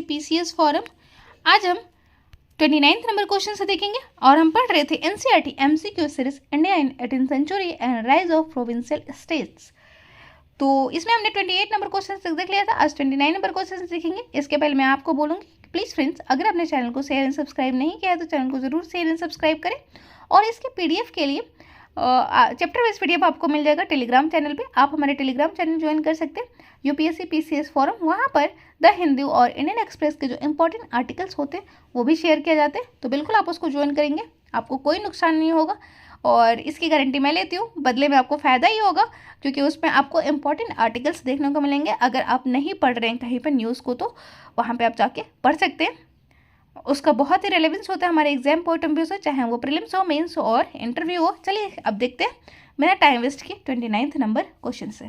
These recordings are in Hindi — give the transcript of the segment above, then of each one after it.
PCS forum. आज हम 29 नंबर क्वेश्चन से देखेंगे और हम पढ़ रहे थे NCERT MCQ series India in 18th century and rise of provincial states. तो इसमें हमने 28 नंबर क्वेश्चन देख लिया था। आज 29 नंबर क्वेश्चन देखेंगे। इसके पहले मैं आपको बोलूँगी प्लीज़ फ्रेंड्स, अगर आपने चैनल को शेयर एंड सब्सक्राइब नहीं किया है तो चैनल को जरूर शेयर एंड सब्सक्राइब करें। और इसके पीडीएफ के लिए चैप्टर वाइज पीडीएफ आपको मिल जाएगा टेलीग्राम चैनल पे। आप हमारे टेलीग्राम चैनल ज्वाइन कर सकते हैं, यूपीएससी पीसीएस फॉरम। वहाँ पर द हिंदू और इंडियन एक्सप्रेस के जो इंपॉर्टेंट आर्टिकल्स होते हैं वो भी शेयर किया जाते हैं। तो बिल्कुल आप उसको ज्वाइन करेंगे, आपको कोई नुकसान नहीं होगा और इसकी गारंटी मैं लेती हूँ। बदले में आपको फ़ायदा ही होगा क्योंकि उसमें आपको इंपॉर्टेंट आर्टिकल्स देखने को मिलेंगे। अगर आप नहीं पढ़ रहे हैं कहीं पर न्यूज़ को तो वहाँ पर आप जाके पढ़ सकते हैं। उसका बहुत ही रेलेवेंस होता है हमारे एग्जाम पॉइंट ऑफ व्यू से, चाहे वो प्रीलिम्स हो, मेंस हो और इंटरव्यू हो। चलिए अब देखते हैं बिना टाइम वेस्ट किए 29 नंबर क्वेश्चन से।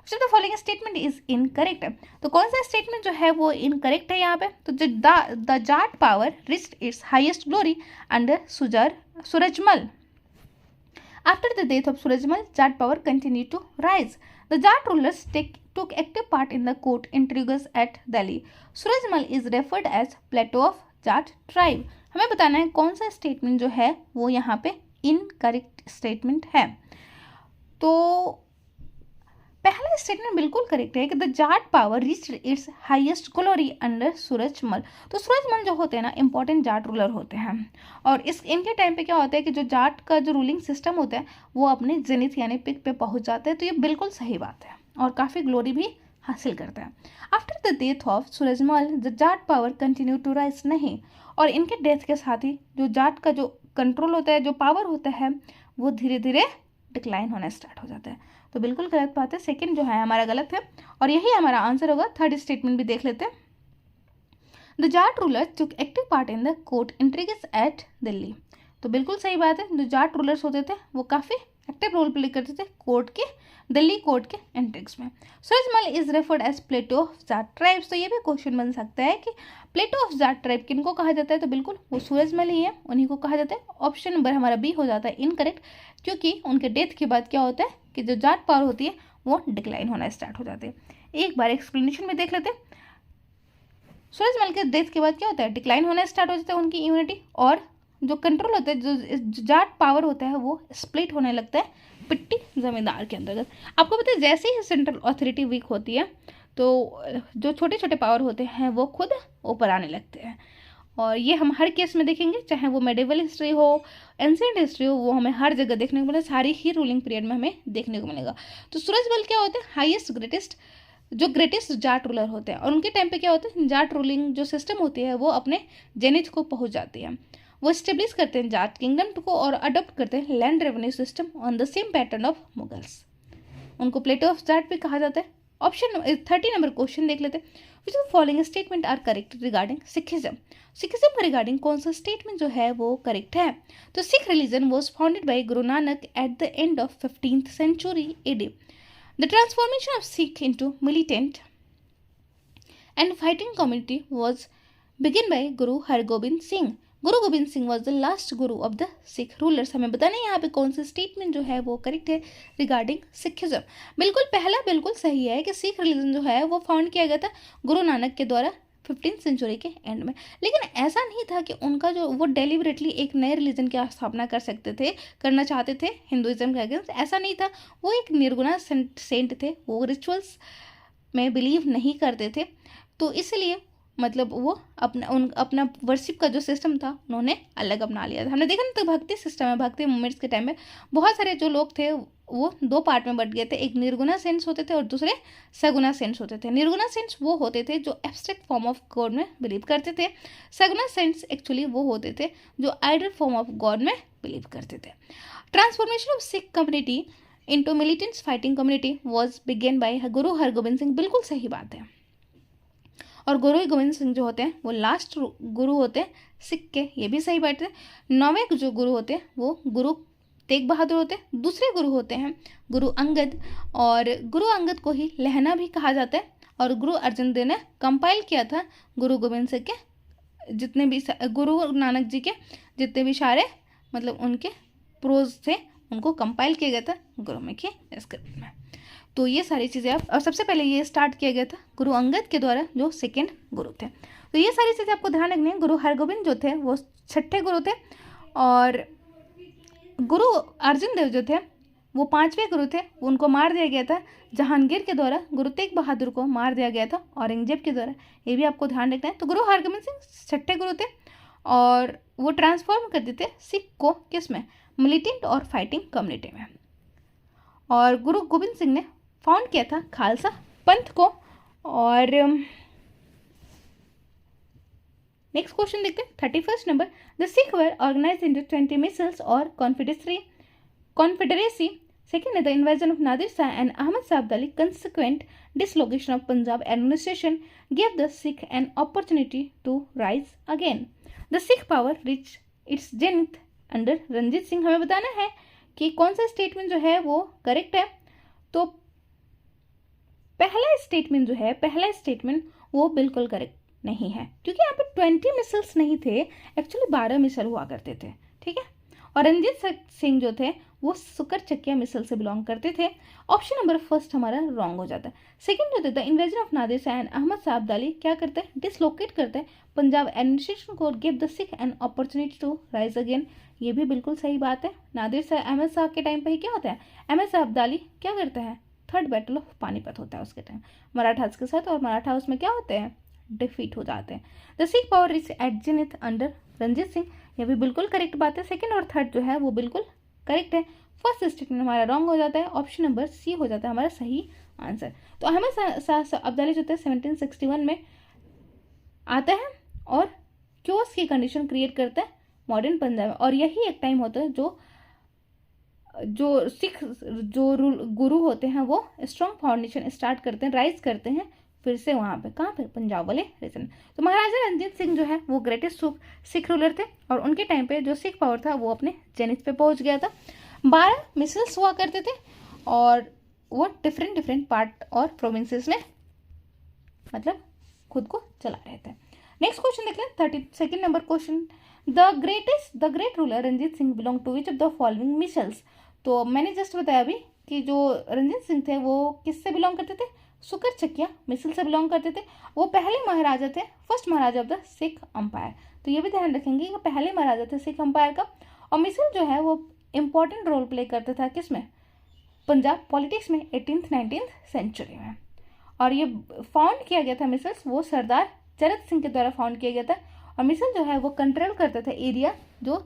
So the following statement is incorrect. तो कौन सा स्टेटमेंट जो है वो इनकरेक्ट है यहाँ पे? तो जो the Jat power reached its highest glory under Surajmal. After the death of Surajmal, Jat power continued to rise. The Jat rulers took active part in the court intrigues at Delhi. Surajmal is referred as plateau of Jat tribe. हमें बताना है कौन सा स्टेटमेंट जो है वो यहाँ पे इनकरेक्ट स्टेटमेंट है। तो पहला स्टेटमेंट बिल्कुल करेक्ट है कि the Jat power reached it's highest glory under Surajmal. तो सूरजमल जो होते हैं ना इंपॉर्टेंट जाट रूलर होते हैं और इनके टाइम पे क्या होता है कि जो जाट का जो रूलिंग सिस्टम होता है वो अपने जेनिथ यानी पिक पे पहुंच जाता है। तो ये बिल्कुल सही बात है और काफ़ी ग्लोरी भी हासिल करता है। After the death of Surajmal the Jat power continue to rise. नहीं, और इनके डेथ के साथ ही जो जाट का जो कंट्रोल होता है, जो पावर होता है, वो धीरे धीरे डिक्लाइन होना स्टार्ट हो जाता है। तो बिल्कुल गलत बात है, सेकंड जो है हमारा गलत है और यही हमारा आंसर होगा। थर्ड स्टेटमेंट भी देख लेते हैं। The Jat ruler took active part in the court intrigues at Delhi. तो बिल्कुल सही बात है, जो जाट रूलर्स होते थे वो काफ़ी एक्टिव रोल प्ले करते थे दिल्ली कोर्ट के इंट्रिग्स में। Surajmal is referred as Plato of Jat tribes. तो ये भी क्वेश्चन बन सकता है कि प्लेटो ऑफ जाट ट्राइब किनको कहा जाता है? तो बिल्कुल वो सूरजमल ही है, उन्हीं को कहा जाता है। ऑप्शन नंबर हमारा बी हो जाता है इनकरेक्ट, क्योंकि उनके डेथ के बाद क्या होता है कि जो जाट पावर होती है वो डिक्लाइन होना स्टार्ट हो जाते हैं। एक बार एक्सप्लेनेशन में देख लेते हैं। सूरजमल के डेथ के बाद क्या होता है? डिक्लाइन होना स्टार्ट हो जाता है उनकी इम्यूनिटी और जो कंट्रोल होता है, जो जाट पावर होता है वो स्प्लिट होने लगता है पिट्टी जमींदार के अंतर्गत। आपको पता है जैसे ही सेंट्रल अथॉरिटी वीक होती है तो जो छोटे छोटे पावर होते हैं वो खुद ऊपर आने लगते हैं और ये हम हर केस में देखेंगे, चाहे वो मेडिवल हिस्ट्री हो, एंशिएंट हिस्ट्री हो, वो हमें हर जगह देखने को मिलेगा। सारी ही रूलिंग पीरियड में हमें देखने को मिलेगा। तो सूरजमल क्या होते हैं? हाईएस्ट ग्रेटेस्ट जाट रूलर होते हैं और उनके टाइम पे क्या होता है, जाट रूलिंग जो सिस्टम होती है वो अपने जेनिथ को पहुंच जाती है। वो स्टेब्लिश करते हैं जाट किंगडम को और अडॉप्ट करते हैं land revenue system on the same pattern of Mughals. उनको प्लेटो ऑफ जाट भी कहा जाता है। ऑप्शन 30 नंबर क्वेश्चन देख लेते हैं। Which of following statement are correct regarding Sikhism. Sikhism का रिगार्डिंग कौन सा स्टेटमेंट जो है वो करेक्ट है? तो Sikh religion was founded by Guru Nanak at the end of 15th century AD. The transformation of Sikh into militant and fighting community was begun by Guru Hargobind Singh. Guru Govind Singh was the last Guru of the Sikh rulers. हमें बताना है यहाँ पे कौन सा स्टेटमेंट जो है वो करेक्ट है रिगार्डिंग सिखिज्म। बिल्कुल पहला बिल्कुल सही है कि सिख रिलीजन जो है वो फाउंड किया गया था गुरु नानक के द्वारा 15th century के एंड में। लेकिन ऐसा नहीं था कि उनका जो वो डेलिबरेटली एक नए रिलीजन की स्थापना करना चाहते थे हिंदुइज्म के अगेंस्ट। ऐसा नहीं था, वो एक निर्गुणा सेंट थे, वो रिचुअल्स में बिलीव नहीं करते थे। तो इसलिए मतलब वो अपना वर्शिप का जो सिस्टम था उन्होंने अलग अपना लिया था। हमने देखा ना, तो भक्ति सिस्टम है, भक्ति मूवमेंट्स के टाइम में बहुत सारे जो लोग थे वो दो पार्ट में बट गए थे। एक निर्गुणा सेंस होते थे और दूसरे सगुणा सेंस होते थे। निर्गुणा सेंस वो होते थे जो एब्स्ट्रैक्ट फॉर्म ऑफ गॉड में बिलीव करते थे। सगुणा सेंस एक्चुअली वो होते थे जो आइडल फॉर्म ऑफ गॉड में बिलीव करते थे। Transformation of Sikh community into militants fighting community was begun by Guru Hargobind Singh. बिल्कुल सही बात है। और गुरु गोविंद सिंह जो होते हैं वो लास्ट गुरु होते हैं सिख के, ये भी सही बात है। 9वें जो गुरु होते हैं वो गुरु तेग बहादुर होते हैं। दूसरे गुरु होते हैं गुरु अंगद और गुरु अंगद को ही लहना भी कहा जाता है। और गुरु अर्जन देव ने कंपाइल किया था गुरु गोविंद सिंह के जितने भी गुरु नानक जी के जितने भी सारे मतलब उनके प्रोज थे उनको कंपाइल किया गया था गुरुमुखी स्क्रिप्ट में। तो ये सारी चीज़ें आप, और सबसे पहले ये स्टार्ट किया गया था गुरु अंगद के द्वारा जो सेकेंड गुरु थे। तो ये सारी चीज़ें आपको ध्यान रखनी है। गुरु हरगोबिंद जो थे वो 6ठे गुरु थे, और गुरु अर्जुन देव जो थे वो 5वें गुरु थे। उनको मार दिया गया था जहांगीर के द्वारा, गुरु तेग बहादुर को मार दिया गया था औरंगजेब के द्वारा, ये भी आपको ध्यान रखना है। तो गुरु हरगोबिंद सिंह 6ठे गुरु थे, और वो ट्रांसफॉर्म कर देते सिख को किस में, मिलिटेंट और फाइटिंग कम्युनिटी में। और गुरु गोबिंद सिंह ने फाउंड किया था खालसा पंथ को। और नेक्स्ट क्वेश्चन देखते हैं 31st number. The Sikh were organize into 20 misls or confederacy. Second, the invasion of Nadir Shah and Ahmad Shah Abdali consequent dislocation of Punjab administration gave the Sikh an opportunity to rise again. The Sikh power reached its zenith under Ranjit Singh. हमें बताना है कि कौन सा स्टेटमेंट जो है वो करेक्ट है। तो पहला स्टेटमेंट वो बिल्कुल करेक्ट नहीं है, क्योंकि यहाँ पे 20 मिसल्स नहीं थे, एक्चुअली 12 मिसल हुआ करते थे, ठीक है। और रंजीत सिंह जो थे वो सुकर चकिया मिसल से बिलोंग करते थे। ऑप्शन नंबर फर्स्ट हमारा रॉन्ग हो जाता है। सेकंड होता है the invasion of Nadir Shah and Ahmad Shah Abdali क्या करते हैं, डिसलोकेट करते हैं पंजाब एडमिनिस्ट्रेशन को, give the Sikh an opportunity to rise again. ये भी बिल्कुल सही बात है। नादिर शाह अहमद शाह के टाइम पे ही क्या होता है, अहमद शाह अब्दाली क्या करते हैं, थर्ड बैटल ऑफ पानीपत होता है उसके टाइम मराठास के साथ, और मराठा उसमें क्या होते हैं, डिफीट हो जाते हैं। The Sikh power is at zenith under Ranjit Singh, ये भी बिल्कुल करेक्ट बात है। सेकंड और थर्ड जो है वो बिल्कुल करेक्ट है। फर्स्ट स्टेटमेंट हमारा रॉन्ग हो जाता है, ऑप्शन नंबर सी हो जाता है हमारा सही आंसर। तो अहमद शाह अब्दाली जो थे 1761 में आता है और क्योस की कंडीशन क्रिएट करता है मॉडर्न पंजाब में। और यही एक टाइम होता है जो सिख गुरु होते हैं वो स्ट्रॉन्ग फाउंडेशन स्टार्ट करते हैं, राइज करते हैं फिर से वहाँ पे, कहाँ पे, पंजाब वाले रीजन। तो महाराजा रंजीत सिंह जो है वो ग्रेटेस्ट सिख रूलर थे, और उनके टाइम पे जो सिख पावर था वो अपने जेनिथ पे पहुँच गया था। 12 मिसल्स हुआ करते थे, और वो डिफरेंट पार्ट और प्रोविंसेस में मतलब खुद को चला रहे थे। नेक्स्ट क्वेश्चन देख लें 32nd number question. The great ruler Ranjit Singh belong to which of the following misls. तो मैंने जस्ट बताया अभी कि जो रंजीत सिंह थे वो किससे बिलोंग करते थे, सुकर चकिया मिसल से बिलोंग करते थे। वो पहले महाराजा थे, first Maharaja of the Sikh umpire. तो ये भी ध्यान रखेंगे कि पहले महाराजा थे सिख अंपायर का। और मिसल जो है वो इंपॉर्टेंट रोल प्ले करता था किसमें, पंजाब पॉलिटिक्स में 18th-19th सेंचुरी में। और ये फाउंड किया गया था मिसल्स वो सरदार चरत सिंह के द्वारा फाउंड किया गया था। और मिसल जो है वो कंट्रोल करता था एरिया जो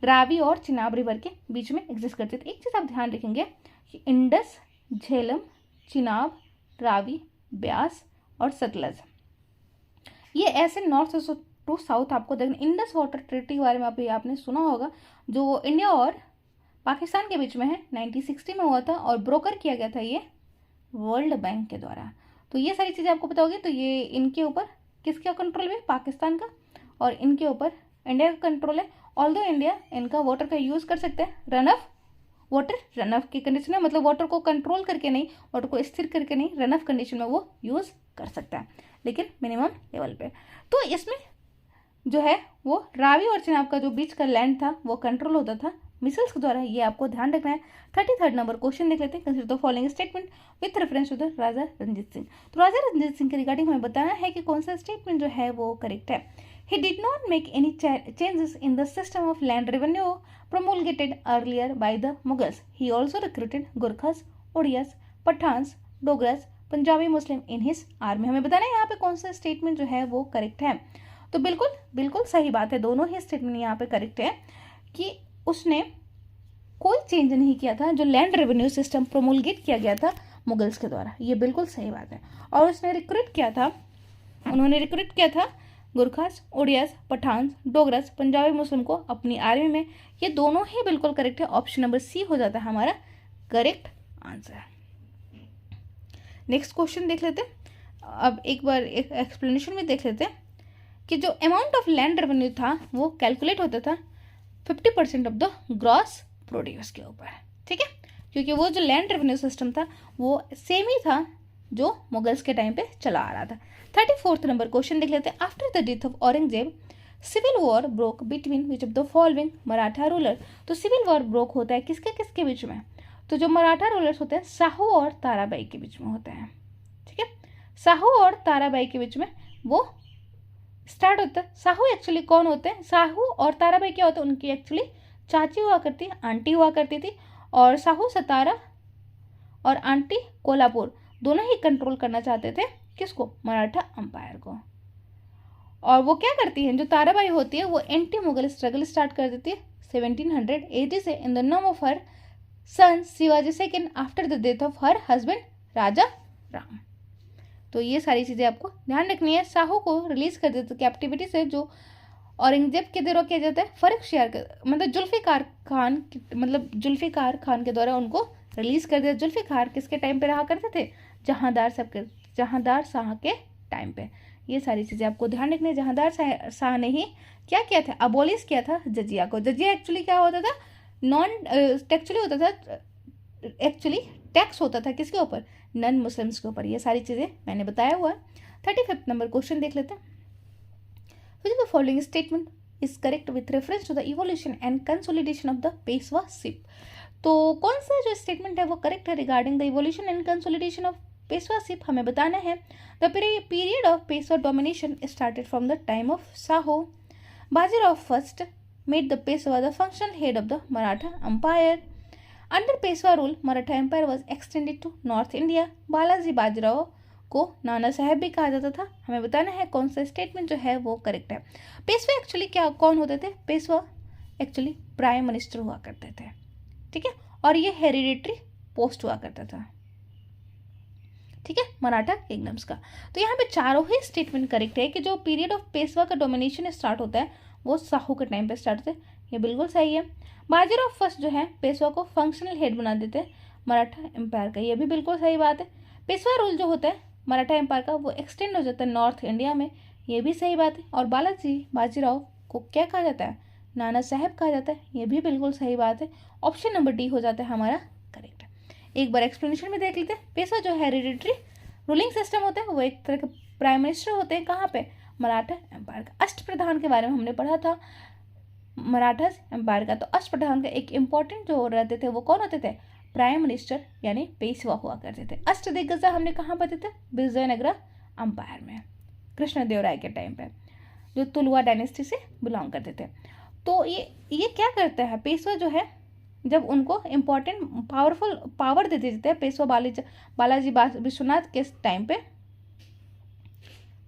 रावी और चिनाब रिवर के बीच में एग्जिस्ट करते थे। एक चीज़ आप ध्यान रखेंगे कि इंडस, झेलम, चिनाब, रावी, ब्यास और सतलज, ये ऐसे नॉर्थ टू साउथ आपको देखना। इंडस वाटर ट्रीटी के बारे में अभी आपने सुना होगा, जो इंडिया और पाकिस्तान के बीच में है, 1960 में हुआ था, और ब्रोकर किया गया था ये वर्ल्ड बैंक के द्वारा। तो ये सारी चीज़ें आपको पता होगी। तो ये इनके ऊपर किसका कंट्रोल है, पाकिस्तान का, और इनके ऊपर इंडिया का कंट्रोल है। ऑल्दो इंडिया इनका वाटर का यूज़ कर सकते हैं, वाटर रन ऑफ की कंडीशन में, मतलब वाटर को कंट्रोल करके नहीं, वाटर को स्थिर करके नहीं, रन ऑफ कंडीशन में वो यूज़ कर सकता है, लेकिन मिनिमम लेवल पे। तो इसमें जो है वो रावी और चिनाब का जो बीच का लैंड था वो कंट्रोल होता था मिसल्स के द्वारा, ये आपको ध्यान रखना है। 33rd नंबर क्वेश्चन देख लेते हैं। Consider the following statement with reference to the Raja Ranjit Singh. तो राजा रंजीत सिंह के रिगार्डिंग हमें बताना है कि कौन सा स्टेटमेंट जो है वो करेक्ट है। He did not make any changes in the system of land revenue promulgated earlier by the Mughals. He also recruited Gurkhas, Odiyas, Pathans, Dogras, Punjabi Muslim in his army. हमें बताना है यहाँ पे कौन सा स्टेटमेंट जो है वो करेक्ट है। तो बिल्कुल सही बात है, दोनों ही स्टेटमेंट यहाँ पे करेक्ट है कि उसने कोई चेंज नहीं किया था जो लैंड रेवेन्यू सिस्टम प्रोमोलगेट किया गया था मुगल्स के द्वारा, ये बिल्कुल सही बात है। और उसने उन्होंने रिक्रूट किया था गुरखास, ओडियास, पठान, डोगरस, पंजाबी मुस्लिम को अपनी आर्मी में। ये दोनों ही बिल्कुल करेक्ट है, ऑप्शन नंबर सी हो जाता है हमारा करेक्ट आंसर। नेक्स्ट क्वेश्चन देख लेते हैं। अब एक बार एक एक्सप्लेनेशन में देख लेते हैं कि जो अमाउंट ऑफ लैंड रेवेन्यू था वो कैलकुलेट होता था 50% ऑफ द ग्रॉस प्रोड्यूस के ऊपर, ठीक है, क्योंकि वो जो लैंड रेवेन्यू सिस्टम था वो सेम ही था जो मुगल्स के टाइम पे चला आ रहा था। 34th नंबर क्वेश्चन देख लेते हैं। After the death of Aurangzeb civil war broke between which of the following Maratha ruler. तो सिविल वॉर ब्रोक होता है किसके बीच में, तो जो मराठा रूलर्स होते हैं शाहू और ताराबाई के बीच में होता है, ठीक है। शाहू और ताराबाई के बीच में वो स्टार्ट होता है। साहू एक्चुअली कौन होते हैं? साहू और ताराबाई क्या होते हैं? उनकी एक्चुअली चाची हुआ करती है, आंटी हुआ करती थी। और साहू सतारा और आंटी कोल्हापुर दोनों ही कंट्रोल करना चाहते थे किसको? मराठा अंपायर को। और वो क्या करती हैं? जो ताराबाई होती है वो एंटी मुगल स्ट्रगल स्टार्ट कर देती है 1780 से in the name of her son Shivaji second after the death of her husband Raja Ram. तो ये सारी चीज़ें आपको ध्यान रखनी है। साहू को रिलीज कर देते कैप्टिविटी से, जो औरंगजेब के द्वारा किया जाता है फर्रुखशियार मतलब जुल्फिकार खान के द्वारा उनको रिलीज कर दिया। जुल्फिकार किसके टाइम पे रहा करते थे? जहांदार शाह के टाइम पे। ये सारी चीज़ें आपको ध्यान रखनी है। जहांदार शाह ने ही क्या किया था? अबोलिश किया था जजिया को। जजिया एक्चुअली क्या होता था? नॉन टेक्चुअली होता था, एक्चुअली टैक्स होता था किसके ऊपर? नॉन मुस्लिम्स के ऊपर। ये सारी चीज़ें मैंने बताया हुआ है। 35 नंबर क्वेश्चन देख लेते हैं। Which of the following statement is correct with reference to the evolution and consolidation of the पेशवाशिप? तो कौन सा जो स्टेटमेंट है वो करेक्ट है regarding the evolution and consolidation of Peshwaship? हमें बताना है। The period of Peshwa domination started from the time of Shahu. Bajirao first made the Peshwa the functional head of the Maratha empire. Under Peshwa rule Maratha empire was extended to north India. Balaji Bajirao को नाना साहेब भी कहा जाता था। हमें बताना है कौन सा स्टेटमेंट जो है वो करेक्ट है। पेशवा एक्चुअली क्या कौन होते थे? पेशवा एक्चुअली प्राइम मिनिस्टर हुआ करते थे, ठीक है। और ये हेरिडिटरी पोस्ट हुआ करता था, ठीक है, मराठा किंगडम्स का। तो यहाँ पे चारों ही स्टेटमेंट करेक्ट है कि जो पीरियड ऑफ पेशवा का डोमिनेशन स्टार्ट होता है वो साहू के टाइम पे स्टार्ट होता है। ये बिल्कुल सही है। बाजीराव फर्स्ट जो है पेशवा को फंक्शनल हेड बना देते हैं मराठा एम्पायर का। ये भी बिल्कुल सही बात है। पेशवा रूल जो होता है मराठा एम्पायर का वो एक्सटेंड हो जाता है नॉर्थ इंडिया में। ये भी सही बात है। और बाजीराव को क्या कहा जाता है? नाना साहेब कहा जाता है। ये भी बिल्कुल सही बात है। ऑप्शन नंबर डी हो जाता है हमारा करेक्ट। एक बार एक्सप्लेनेशन में देख लेते हैं। पेशवा जो हेरिडिटरी रूलिंग सिस्टम होता है वो एक तरह के प्राइम मिनिस्टर होते हैं। कहाँ पे? मराठा एम्पायर का। अष्टप्रधान के बारे में हमने पढ़ा था मराठा एम्पायर का। तो अष्टप्रधान का एक इंपॉर्टेंट जो रहते थे वो कौन होते थे? प्राइम मिनिस्टर यानी पेशवा हुआ करते थे। अष्टदिग्गज हमने कहाँ पढ़े थे? विजयनगरा अंपायर में, कृष्णदेवराय के टाइम पे, जो तुलुवा डायनेस्टी से बिलोंग करते थे। तो ये क्या करते हैं? पेशवा जो है जब उनको इम्पोर्टेंट पावरफुल पावर दे देते हैं पेशवा बालाजी विश्वनाथ के टाइम पे,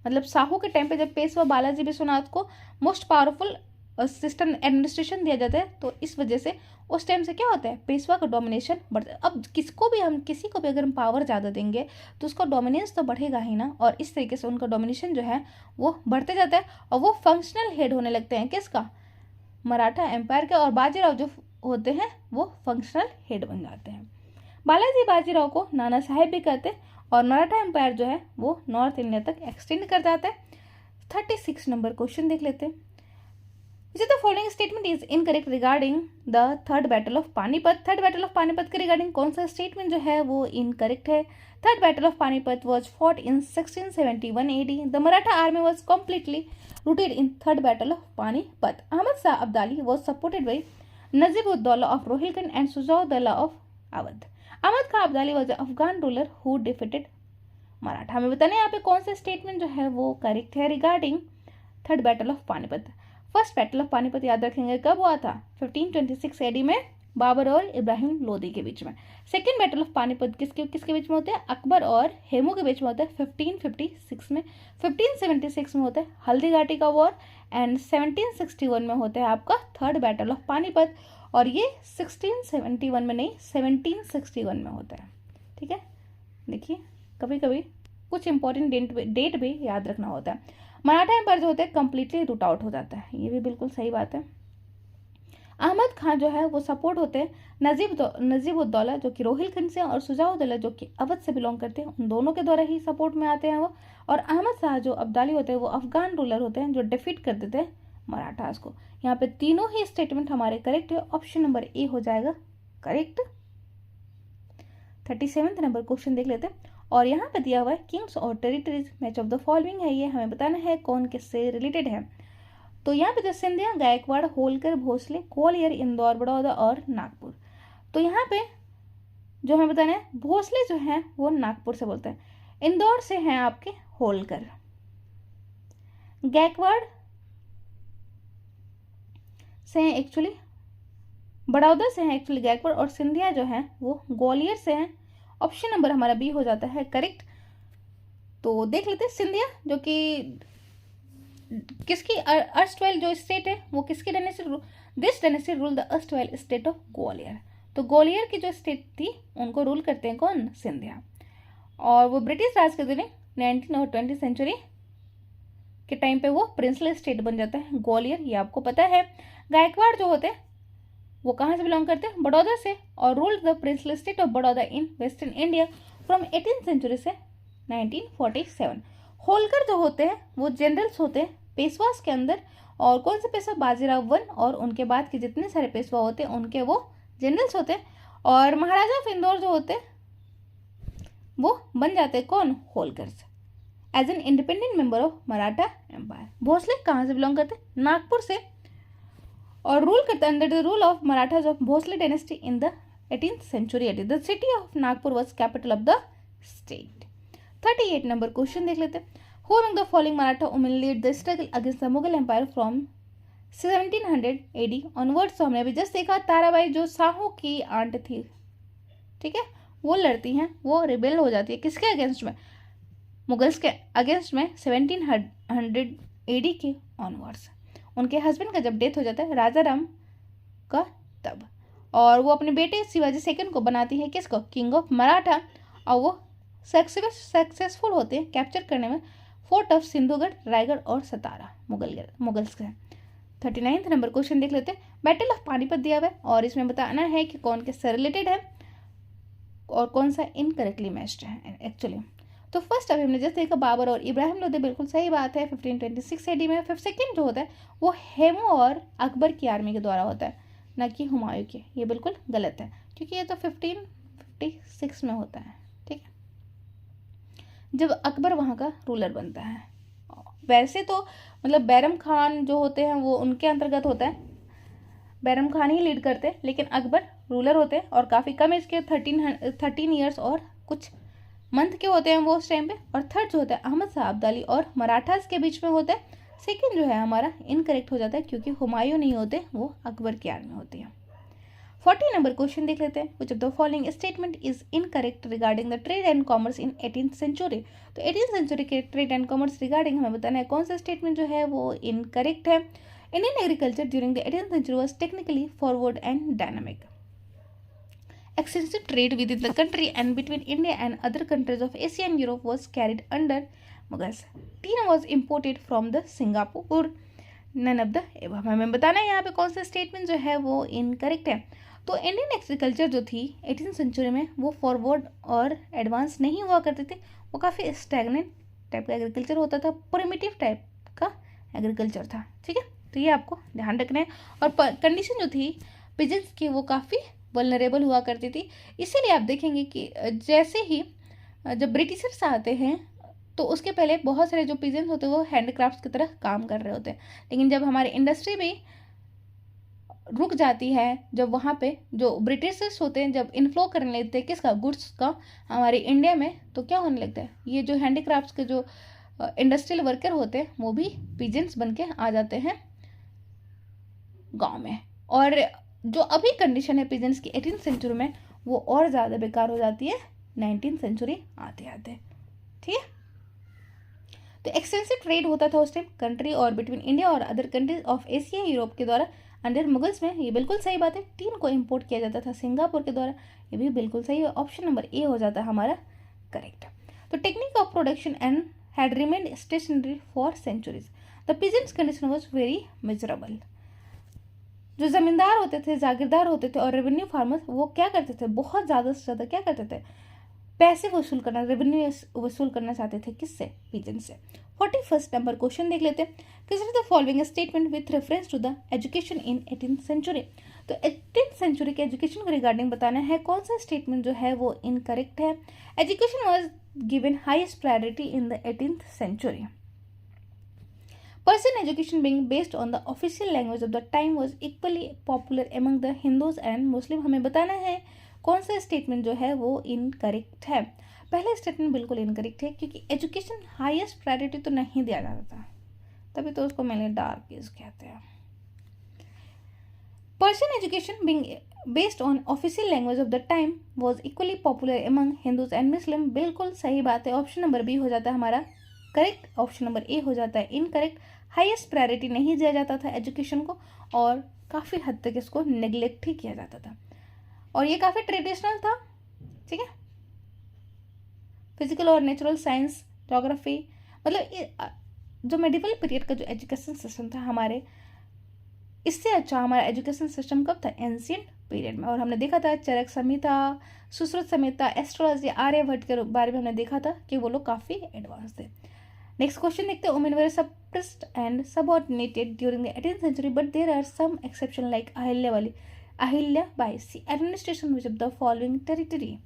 मतलब साहू के टाइम पे जब पेशवा बालाजी विश्वनाथ को मोस्ट पावरफुल सिस्टम एडमिनिस्ट्रेशन दिया जाता है, तो इस वजह से उस टाइम से क्या होता है? पेशवा का डोमिनेशन बढ़ता है। अब किसी को भी अगर हम पावर ज़्यादा देंगे तो उसका डोमिनेंस तो बढ़ेगा ही ना। और इस तरीके से उनका डोमिनेशन जो है वो बढ़ते जाता है और वो फंक्शनल हेड होने लगते हैं किसका? मराठा एम्पायर के। और बाजीराव जो होते हैं वो फंक्शनल हेड बन जाते हैं। बालाजी बाजीराव को नाना साहेब भी कहते हैं। और मराठा एम्पायर जो है वो नॉर्थ इंडिया तक एक्सटेंड कर जाता है। 36 नंबर क्वेश्चन देख लेते हैं। Which of the following statement is incorrect regarding the third battle of Panipat? Third battle of Panipat के रिगार्डिंग कौन सा स्टेटमेंट जो है वो इनकरेक्ट है? Third battle of Panipat was fought in 1671 AD. The Maratha army was completely routed in third battle of Panipat. Ahmad Shah Abdali was supported by Najib-ud-Daula of Rohilkhand and Shuja-ud-Daula of Awadh. Ahmad Khan Abdali was Afghan ruler who defeated Maratha. हमें बताना यहाँ पे कौन सा स्टेटमेंट जो है वो करेक्ट है regarding third battle of Panipat. First battle of Panipat याद रखेंगे कब हुआ था? 1526 AD में बाबर और इब्राहिम लोदी के बीच में. सेकेंड बैटल ऑफ पानीपत किसके बीच में होते हैं? अकबर और हेमू के बीच में होता है 1556 में. 1576 में होता है हल्दी घाटी का वॉर एंड 1761 में होता है आपका थर्ड बैटल ऑफ पानीपत. और ये 1671 में नहीं 1761 में होता है. ठीक है, देखिए कभी कभी कुछ इंपॉर्टेंट डेट भी याद रखना होता है. मराठा एम्पायर जो होता है कम्प्लीटली रूट आउट हो जाता है. ये भी बिल्कुल सही बात है. अहमद खान जो है वो सपोर्ट होते हैं नजीब-उद-दौला जो कि रोहिलखंड से और शुजा-उद-दौला जो कि अवध से बिलोंग करते हैं, उन दोनों के द्वारा ही सपोर्ट में आते हैं वो. और अहमद शाह जो अब्दाली होते हैं वो अफगान रूलर होते हैं जो डिफीट कर देते हैं मराठास को. यहाँ पे तीनों ही स्टेटमेंट हमारे करेक्ट है. ऑप्शन नंबर ए हो जाएगा करेक्ट. 37 नंबर क्वेश्चन देख लेते हैं. और यहाँ पे दिया हुआ है किंग्स और territories match of the following है. ये हमें बताना है कौन किससे रिलेटेड है. तो यहाँ पे जो सिंधिया, गायकवाड़, होलकर, भोसले, ग्वालियर, इंदौर, बड़ौदा और नागपुर. तो यहाँ पे जो हमें बताना है भोसले जो हैं वो नागपुर से बोलते हैं. इंदौर से हैं आपके होलकर. गायकवाड़ से हैं एक्चुअली, बड़ौदा से हैं एक्चुअली गायकवाड़, और सिंधिया जो है वो ग्वालियर से हैं। ऑप्शन नंबर हमारा बी हो जाता है करेक्ट। तो देख लेते हैं सिंधिया जो कि किसकी अर्स्टवाइल जो स्टेट है वो किसकी dynasty, this dynasty rule the erstwhile state of Gwalior. तो ग्वालियर की जो स्टेट थी उनको रूल करते हैं कौन, सिंधिया। और वो ब्रिटिश राज के दिन 19 और 20 सेंचुरी के टाइम पे वो प्रिंसली स्टेट बन जाता है ग्वालियर, ये आपको पता है। गायकवाड़ जो होते हैं वो कहाँ से बिलोंग करते हैं, बड़ौदा से, और ruled the princely state of Baroda in western India from 18th century से 1947। होलकर जो होते हैं वो जनरल्स होते हैं पेशवास के अंदर, और कौन से पेशवा, बाजीराव वन और उनके बाद के जितने सारे पेशवा होते हैं उनके वो जनरल्स होते हैं। और महाराजा ऑफ इंदौर जो होते हैं वो बन जाते हैं कौन, होलकर से, as an independent member of Maratha empire. Bhosle कहाँ से बिलोंग करते हैं, नागपुर से, और रूल करते हैं under the rule of Marathas of Bhosle dynasty in the 18th century. The city of Nagpur was capital of the state. 38 number question देख लेते हैं। Who among the following Maratha women lead the struggle against the Mughal Empire from 1700 AD onwards? तो हमने अभी जस्ट देखा ताराबाई जो शाहू की आंट थी, ठीक है, वो लड़ती हैं, वो रिबेल हो जाती है किसके अगेंस्ट में, मुगल्स के अगेंस्ट में 1700 AD के ऑनवर्ड्स। उनके हस्बैंड का जब डेथ हो जाता है राजा राम का तब, और वो अपने बेटे शिवाजी सेकंड को बनाती है किसको, किंग ऑफ मराठा, और वो सक्सेसफुल होते हैं कैप्चर करने में फोर्ट ऑफ सिंधुगढ़, रायगढ़ और सतारा मुगल्स का। 39 नंबर क्वेश्चन देख लेते हैं। बैटल ऑफ पानीपत दिया हुआ है और इसमें बताना है कि कौन किससे रिलेटेड है और कौन सा इनकरेक्टली मैच्ड है एक्चुअली। तो फर्स्ट अभी हमने जैसे देखा बाबर और इब्राहिम लोधी, बिल्कुल सही बात है, 1526 AD में। फिर सेकेंड जो होता है वो हेमू और अकबर की आर्मी के द्वारा होता है, न कि हुमायूं के। ये बिल्कुल गलत है क्योंकि ये तो 1556 में होता है, ठीक है, जब अकबर वहाँ का रूलर बनता है। वैसे तो मतलब बैरम खान जो होते हैं वो उनके अंतर्गत होता है, बैरम खान ही लीड करते हैं, लेकिन अकबर रूलर होते हैं और काफ़ी कम एज के 13 ईयर्स और कुछ मंथ के होते हैं वो उस टाइम पे। और थर्ड जो होता है अहमद शाह अब्दाली और मराठास के बीच में होता है। सेकेंड जो है हमारा इनकरेक्ट हो जाता है क्योंकि हुमायूं नहीं होते, वो अकबर की आर्मी होती है। 40 नंबर क्वेश्चन देख लेते हैं। Which of the following statement is incorrect regarding the trade and commerce in 18th century. तो 18th सेंचुरी के ट्रेड एंड कॉमर्स रिगार्डिंग हमें बताना है कौन सा स्टेटमेंट जो है वो इनकरेक्ट है। Indian agriculture during the 18th century was technically forward and dynamic. Extensive trade within the country and between India and other countries of Asia and Europe was carried under Mughals. Tea was imported from the Singapore. None of the above. हमें बताना है यहाँ पे कौन सा स्टेटमेंट जो है वो इनकरेक्ट है। तो इंडियन एग्रीकल्चर जो थी 18th सेंचुरी में वो फॉरवर्ड और एडवांस नहीं हुआ करते थे, वो काफ़ी स्टैग्नेंट टाइप का एग्रीकल्चर होता था, प्रिमिटिव टाइप का एग्रीकल्चर था, ठीक है। तो ये आपको ध्यान रखना है। और कंडीशन जो थी पिजेंट्स की वो काफ़ी वल्नरेबल हुआ करती थी। इसीलिए आप देखेंगे कि जैसे ही जब ब्रिटिशर्स आते हैं तो उसके पहले बहुत सारे जो पिजेंट्स होते हैं वो हैंडक्राफ्ट्स की तरह काम कर रहे होते हैं, लेकिन जब हमारी इंडस्ट्री भी रुक जाती है, जब वहाँ पे जो ब्रिटिशर्स होते हैं जब इन्फ्लो करने लगते हैं किसका, गुड्स का, हमारे इंडिया में, तो क्या होने लगता है, ये जो हैंडीक्राफ्ट्स के जो इंडस्ट्रियल वर्कर होते हैं वो भी पिजेंट्स बन के आ जाते हैं गाँव में। और जो अभी कंडीशन है पिजेंट्स की 18th सेंचुरी में वो और ज़्यादा बेकार हो जाती है 19th सेंचुरी आते आते, ठीक है। तो एक्सटेंसिव ट्रेड होता था उस टाइम कंट्री और बिटवीन इंडिया और other countries of Asia Europe के द्वारा अंडर मुगल्स में, ये बिल्कुल सही बात है। टीन को इंपोर्ट किया जाता था सिंगापुर के द्वारा, ये भी बिल्कुल सही है। ऑप्शन नंबर ए हो जाता है हमारा करेक्ट। तो technique of production and had remained stationary for centuries. The peasants condition was very miserable. जो ज़मींदार होते थे, जागीरदार होते थे और रेवेन्यू फार्मर्स, वो क्या करते थे, बहुत ज़्यादा से ज़्यादा क्या करते थे, पैसे वसूल करना, रेवेन्यू वसूल करना चाहते थे किससे, पीजेंट से। 41 नंबर क्वेश्चन देख लेते हैं। Consider the following statement with reference to the education in 18th century. तो 18th सेंचुरी के एजुकेशन के रिगार्डिंग बताना है कौन सा स्टेटमेंट जो है वो इनकरेक्ट है। Education was given highest priority in the 18th century. Persian education being based on the official language of the time was equally popular among the Hindus and Muslim। हमें बताना है कौन सा स्टेटमेंट जो है वो इनकरेक्ट है। पहला स्टेटमेंट बिल्कुल इनकरेक्ट है क्योंकि एजुकेशन हाईएस्ट प्रायोरिटी तो नहीं दिया जाता था, तभी तो उसको मेनली डार्क एज कहते हैं। Persian education, being based on official language of the time, was equally popular among Hindus and Muslim। बिल्कुल सही बात है। ऑप्शन नंबर बी हो जाता है हमारा करेक्ट, ऑप्शन नंबर ए हो जाता है इनकरेक्ट। हाईएस्ट प्रायोरिटी नहीं दिया जाता था एजुकेशन को और काफ़ी हद तक इसको नेग्लेक्ट ही किया जाता था और ये काफ़ी ट्रेडिशनल था। ठीक है, फिजिकल और नेचुरल साइंस, जोग्राफी, मतलब जो मेडिवल पीरियड का जो एजुकेशन सिस्टम था हमारे, इससे अच्छा हमारा एजुकेशन सिस्टम कब था? एंशियंट पीरियड में। और हमने देखा था चरक संहिता, सुश्रुत संहिता, एस्ट्रोलॉजी, आर्यभट्ट के बारे में हमने देखा था कि वो लोग काफ़ी एडवांस थे। नेक्स्ट क्वेश्चन देखते हैं। Women were suppressed and subordinated during the 18th century but there are some exception like Ahilyabai सी administration which of the following territory.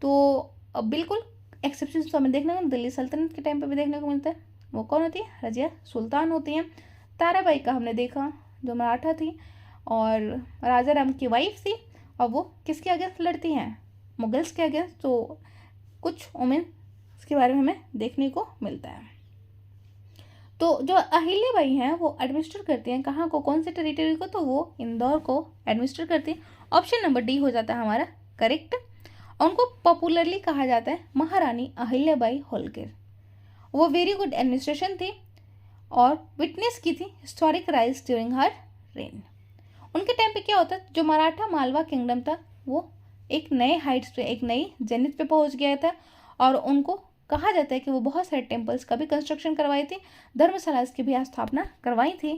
तो बिल्कुल एक्सेप्शन तो हमें देखने को दिल्ली सल्तनत के टाइम पे भी देखने को मिलता है। वो कौन होती है? रजिया सुल्तान होती हैं। ताराबाई का हमने देखा जो मराठा थी और राजा राम की वाइफ थी और वो किसके अगेंस्ट लड़ती हैं? मुगल्स के अगेंस्ट। तो कुछ वुमेन के बारे में हमें देखने को मिलता है। तो जो अहिल्याबाई हैं वो एडमिनिस्टर करती हैं कहाँ को? कौन से टेरिटरी को? तो वो इंदौर को एडमिनिस्टर करती हैं। ऑप्शन नंबर डी हो जाता है हमारा करेक्ट। उनको पॉपुलरली कहा जाता है महारानी अहिल्याबाई होलकर। वो वेरी गुड एडमिनिस्ट्रेशन थी और विटनेस की थी historic rise during her rain. उनके टाइम पे क्या होता है, जो मराठा मालवा किंगडम था वो एक नए हाइट्स पे, एक नई जेनिथ पे पहुंच गया था और उनको कहा जाता है कि वो बहुत सारे टेम्पल्स का भी कंस्ट्रक्शन करवाई थी, धर्मशाला की भी स्थापना करवाई थी।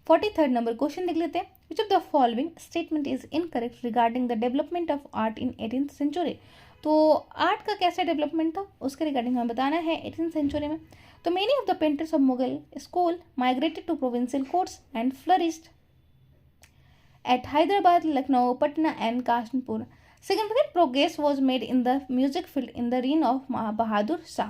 43rd नंबर क्वेश्चन देख लेते हैं। Which of the following statement is incorrect regarding the development of art in 18th century. तो आर्ट का कैसा डेवलपमेंट था उसके रिगार्डिंग हमें बताना है 18th सेंचुरी में। तो many of the painters of Mughal school migrated to provincial courts and flourished at Hyderabad, Lucknow, Patna and Kanpur. Significant progress was made in the music field in the reign of Bahadur Shah.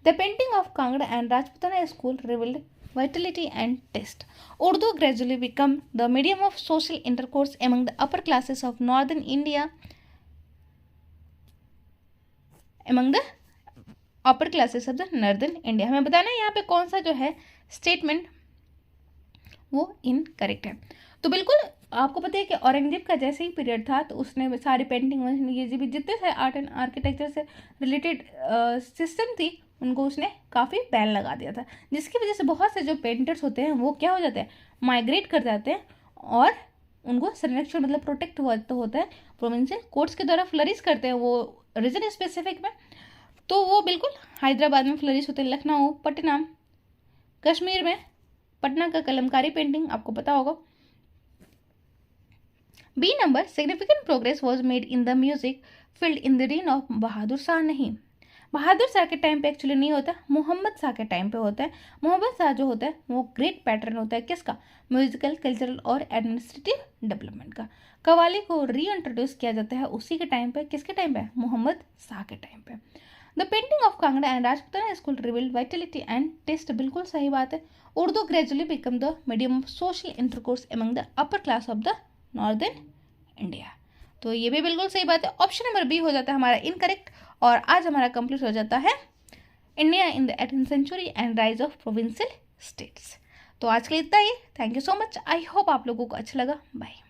The painting of Kangra and Rajputana school revealed vitality and taste. Urdu gradually became the medium of social intercourse among the upper classes of northern India. Among the upper classes of the northern India. हमें बताना है यहाँ पे कौन सा जो है स्टेटमेंट वो इनकरेक्ट है। तो बिल्कुल आपको पता है कि औरंगजेब का जैसे ही पीरियड था तो उसने सारी पेंटिंग ये भी जितने सारे आर्ट एंड आर्किटेक्चर से रिलेटेड सिस्टम थी उनको उसने काफ़ी बैन लगा दिया था, जिसकी वजह से बहुत से जो पेंटर्स होते हैं वो क्या हो जाते हैं? माइग्रेट कर जाते हैं और उनको संरक्षण मतलब प्रोटेक्ट होता है, प्रोविंशियल कोर्ट्स के द्वारा फ्लरिश करते हैं वो रीजन स्पेसिफिक में। तो वो बिल्कुल हैदराबाद में फ्लरिश होते हैं, लखनऊ, पटना, कश्मीर में पटना का कलमकारी पेंटिंग आपको पता होगा। B number significant progress was made in the music field in the reign of Bahadur Shah. नहीं, बहादुर शाह के टाइम पे एक्चुअली नहीं होता, मोहम्मद शाह के टाइम पे होता है। मोहम्मद शाह जो होता है वो ग्रेट पैटर्न होता है किसका? म्यूजिकल, कल्चरल और एडमिनिस्ट्रेटिव डेवलपमेंट का। कव्वाली को रीइंट्रोड्यूस किया जाता है उसी के टाइम पे, किसके टाइम पे? मोहम्मद शाह के टाइम पे। The painting of Kangra and Rajputana school revealed vitality and taste. बिल्कुल सही बात है। Urdu gradually become the medium of social intercourse among the upper class of the northern India. तो ये भी बिल्कुल सही बात है। ऑप्शन नंबर बी हो जाता है हमारा इनकरेक्ट और आज हमारा कंप्लीट हो जाता है India in the 18th century and rise of provincial states. तो आज के लिए इतना ही। Thank you so much. I hope आप लोगों को अच्छा लगा। बाय।